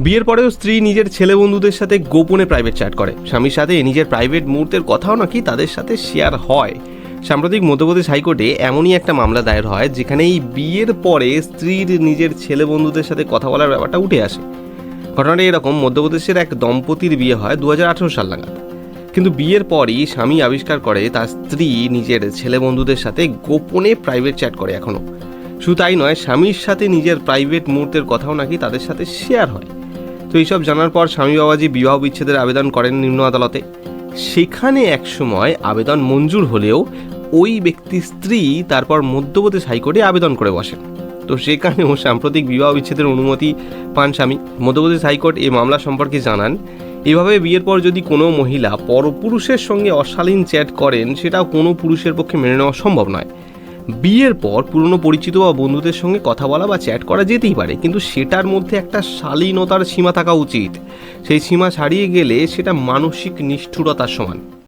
বিয়ের পরেও স্ত্রী নিজের ছেলে বন্ধুদের সাথে গোপনে প্রাইভেট চ্যাট করে। স্বামীর সাথে নিজের প্রাইভেট মুহূর্তের কথাও নাকি তাদের সাথে শেয়ার হয়। সাম্প্রতিক মধ্যপ্রদেশ হাইকোর্টে এমনই একটা মামলা দায়ের হয় যেখানে এই বিয়ের পরে স্ত্রীর নিজের ছেলে বন্ধুদের সাথে কথা বলার ব্যাপারটা উঠে আসে। ঘটনাটা এরকম, মধ্যপ্রদেশের এক দম্পতির বিয়ে হয় 2018 সাল নাগাদ। কিন্তু বিয়ের পরই স্বামী আবিষ্কার করে তার স্ত্রী নিজের ছেলে বন্ধুদের সাথে গোপনে প্রাইভেট চ্যাট করে এখনও। শুধু তাই নয়, স্বামীর সাথে নিজের প্রাইভেট মুহূর্তের কথাও নাকি তাদের সাথে শেয়ার হয়। তো এইসব জানার পর স্বামী বাবাজি বিবাহ বিচ্ছেদের আবেদন করেন নিম্ন আদালতে। সেখানে একসময় আবেদন মঞ্জুর হলেও ওই ব্যক্তির স্ত্রী তারপর মধ্যপ্রদেশ হাইকোর্টে আবেদন করে বসেন। তো সেখানেও সাম্প্রতিক বিবাহ বিচ্ছেদের অনুমতি পান স্বামী। মধ্যপ্রদেশ হাইকোর্ট এই মামলা সম্পর্কে জানান, এভাবে বিয়ের পর যদি কোনো মহিলা পরপুরুষের সঙ্গে অশালীন চ্যাট করেন, সেটাও কোনো পুরুষের পক্ষে মেনে নেওয়া সম্ভব নয়। বিয়ের পর পুরনো পরিচিত বা বন্ধুদের সঙ্গে কথা বলা বা চ্যাট করা যেতেই পারে, কিন্তু সেটার মধ্যে একটা শালীনতার সীমা থাকা উচিত। সেই সীমা ছাড়িয়ে গেলে সেটা মানসিক নিষ্ঠুরতার সমান।